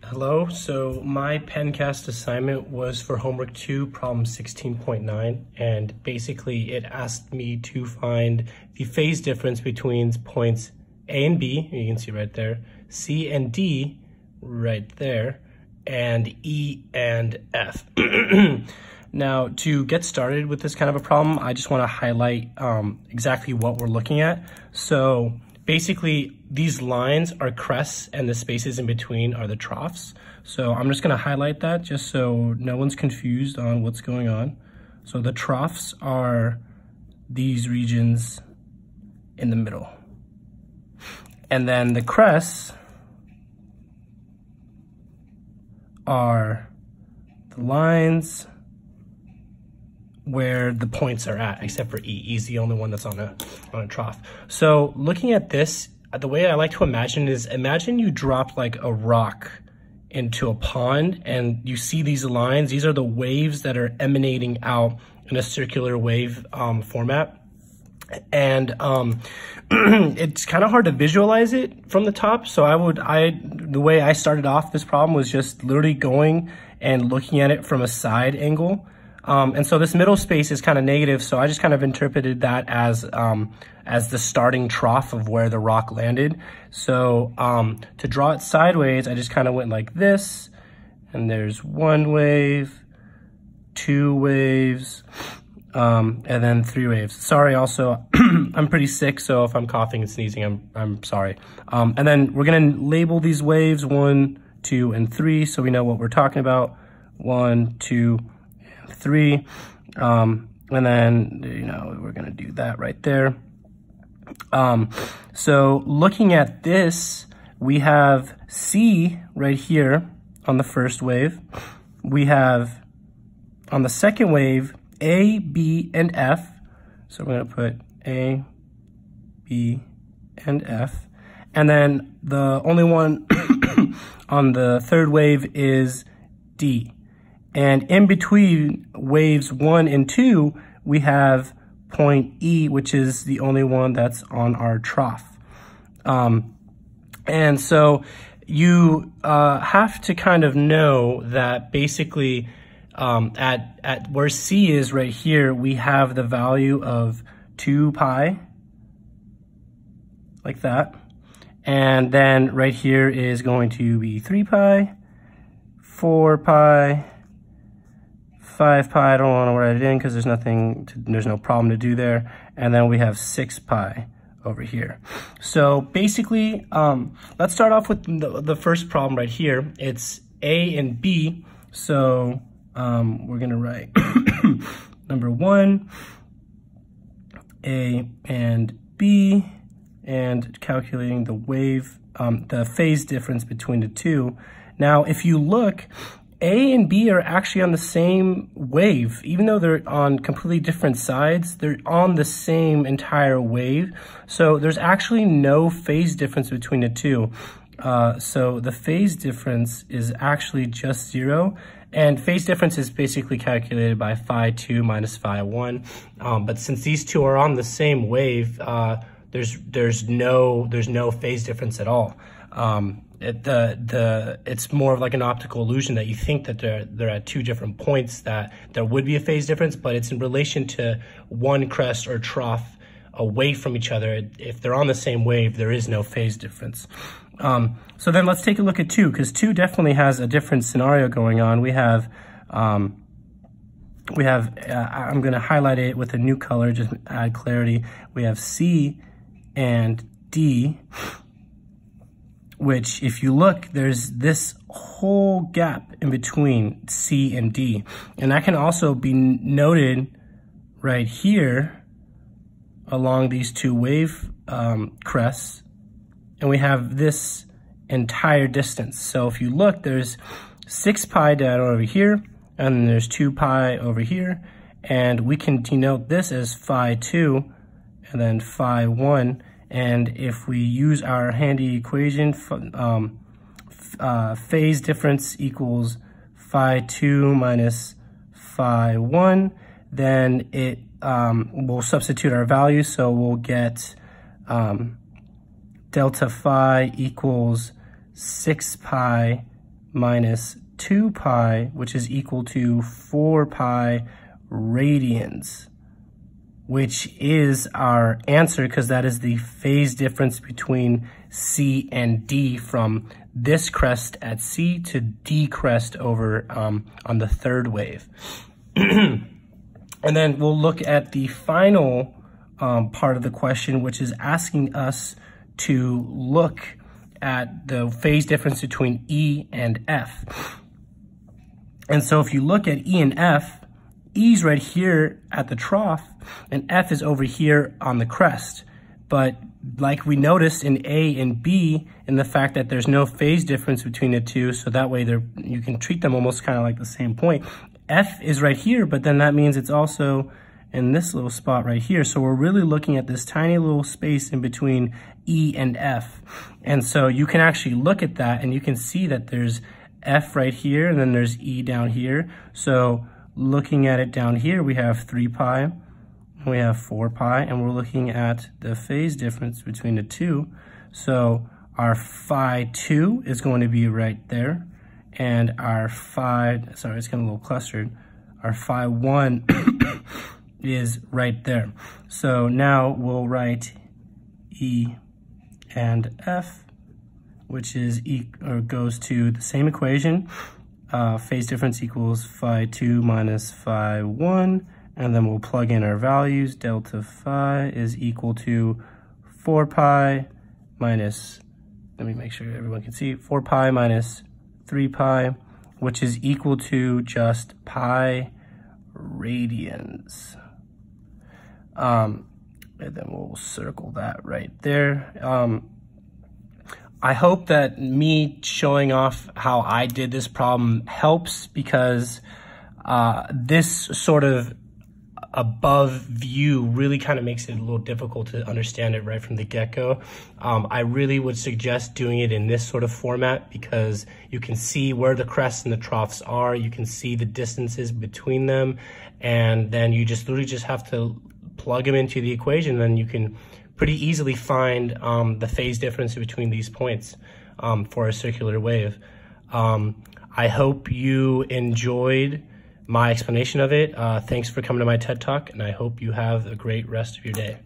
Hello, so my PENNcast assignment was for homework 2, problem 16.9, and basically it asked me to find the phase difference between points A and B, you can see right there, C and D, right there, and E and F. Now, to get started with this kind of a problem, I just want to highlight exactly what we're looking at. So basically, these lines are crests and the spaces in between are the troughs. So I'm just gonna highlight that just so no one's confused on what's going on. So the troughs are these regions in the middle. And then the crests are the lines where the points are at, except for E. E is the only one that's on a trough. So looking at this, the way I like to imagine is, imagine you drop like a rock into a pond and you see these lines. These are the waves that are emanating out in a circular wave format. And it's kind of hard to visualize it from the top. So the way I started off this problem was just literally going and looking at it from a side angle. And so this middle space is kind of negative, so I just kind of interpreted that as the starting trough of where the rock landed. So to draw it sideways, I just kind of went like this, and there's one wave, two waves, and then three waves. Sorry, also, I'm pretty sick, so if I'm coughing and sneezing, I'm sorry. And then we're gonna label these waves 1, 2, and 3, so we know what we're talking about. 1, 2, 3, and then, we're gonna do that right there. So looking at this, we have C right here on the first wave. We have on the second wave, A, B, and F. So we're gonna put A, B, and F. And then the only one on the third wave is D. And in between waves 1 and 2, we have point E, which is the only one that's on our trough. And so you have to kind of know that basically at where C is right here, we have the value of 2 pi, like that. And then right here is going to be 3 pi, 4 pi, 5 pi, I don't want to write it in because there's no problem to do there. And then we have 6 pi over here. So basically, let's start off with the first problem right here. It's A and B. So we're going to write number 1, A and B, and calculating the wave, the phase difference between the two. Now, if you look, A and B are actually on the same wave. Even though they're on completely different sides, they're on the same entire wave. So there's actually no phase difference between the two. So the phase difference is actually just 0. And phase difference is basically calculated by phi 2 minus phi 1. But since these two are on the same wave, there's no phase difference at all. It's more of like an optical illusion that you think that they're at two different points, that there would be a phase difference, but it's in relation to one crest or trough away from each other. If they're on the same wave, there is no phase difference. So then let's take a look at 2, because 2 definitely has a different scenario going on. I'm going to highlight it with a new color, just add clarity. We have C and D, which if you look, there's this whole gap in between C and D. And that can also be noted right here along these two wave crests. And we have this entire distance. So if you look, there's 6 pi down over here, and then there's 2 pi over here. And we can denote this as phi 2 and then phi 1. And if we use our handy equation, phase difference equals phi 2 minus phi 1, then it we'll substitute our values. So we'll get delta phi equals 6 pi minus 2 pi, which is equal to 4 pi radians, which is our answer because that is the phase difference between C and D from this crest at C to D crest over on the third wave. And then we'll look at the final part of the question, which is asking us to look at the phase difference between E and F. And so if you look at E and F, E's right here at the trough, and F is over here on the crest. But like we noticed in A and B, in the fact that there's no phase difference between the two, so that way you can treat them almost kind of like the same point. F is right here, but then that means it's also in this little spot right here. So we're really looking at this tiny little space in between E and F. And so you can actually look at that and you can see that there's F right here and then there's E down here. So looking at it down here, we have 3 pi, we have 4 pi, and we're looking at the phase difference between the two. So our phi 2 is going to be right there, and our it's getting a little clustered. Our phi 1 is right there. So now we'll write E and F, which is goes to the same equation. Phase difference equals phi 2 minus phi 1, and then we'll plug in our values. Delta phi is equal to 4 pi minus, let me make sure everyone can see, 4 pi minus 3 pi, which is equal to just pi radians. And then we'll circle that right there. I hope that me showing off how I did this problem helps, because this sort of above view really kind of makes it a little difficult to understand it right from the get-go. I really would suggest doing it in this sort of format because you can see where the crests and the troughs are, you can see the distances between them, and then you just literally just have to plug them into the equation, then you can pretty easily find the phase difference between these points for a circular wave. I hope you enjoyed my explanation of it. Thanks for coming to my TED Talk, and I hope you have a great rest of your day.